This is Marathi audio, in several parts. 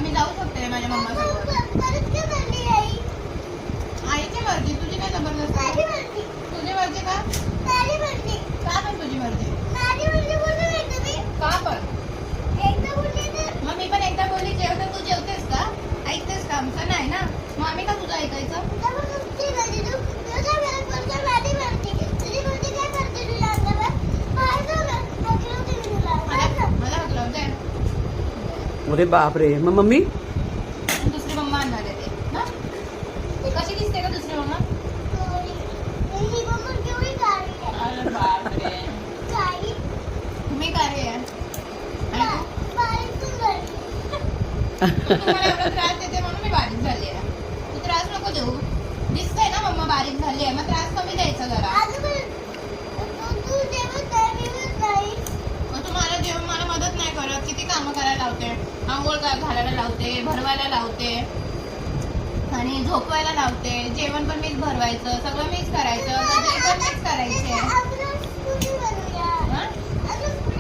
मी जाऊ शकते माझ्या मम्मा सोबत. आईची मर्जी, तुझी काय जबरदस्ती? तुझी मर्जी का? का पण तुझी मर्जी? का पण? मग मी पण एकदा बोलली जेवता तू जेवतेस का? ऐकतेस का आमचं? नाही ना. मग आम्ही का तुझं ऐकायचं? मला हकलवते. अरे बापरे. मग मम्मी दुसरी मम्मा आणणार आहे ते ना. कशी दिसते का दुसरी मम्मा? अरे बापरे. तुम्ही कार्य आहे. तू तुम्हाला एवढा त्रास देते म्हणून मी बारीक झाली आहे. तू त्रास नको देऊ. दिसतंय ना मम्मा बारीक झाली आहे, मग त्रास कमी द्यायचा जरा. मग तुम्हाला जेव्हा मला मदत नाही करत, किती कामं करायला लावते, आंघोळ घालायला लावते, भरवायला लावते आणि झोपवायला लावते. जेवण पण मीच भरवायचं, सगळं मीच करायचं, सगळे पण मीच करायचे.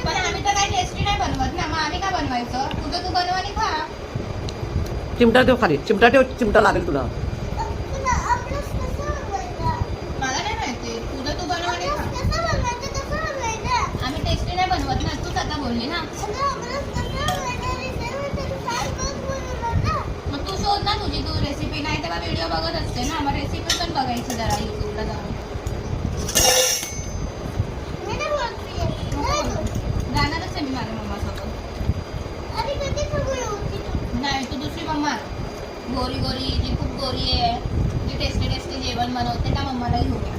पण आम्ही तर काही टेस्टी नाही बनवत ना, मग आम्ही का बनवायचं? तुझं तू बनव आणि खा. चिमटा ठेव खाली. चिमटा ठेव, चिमटा लागेल तुला. मला नाही माहिती. तुझं तू बनव आणि खा. आम्ही टेस्टी नाही बनवत ना, तूच आता बोलली ना. मग तू शोध ना तुझी तू रेसिपी. नाही तेव्हा व्हिडिओ बघत असते ना, मग रेसिपी पण बघायची जरा युट्यूबला जाऊन. जाणारच आहे मी माझ्या मम्मासोबत. नाही, तू दुसरी मम्मा गोरी गोरी जी खूप गोरी आहे, जी टेस्टी टेस्टी जेवण बनवते त्या मम्माला घेऊन या.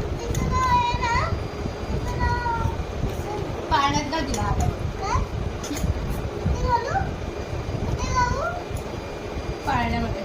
पाण्यात घाल तिला आपण. पाळण्यामध्ये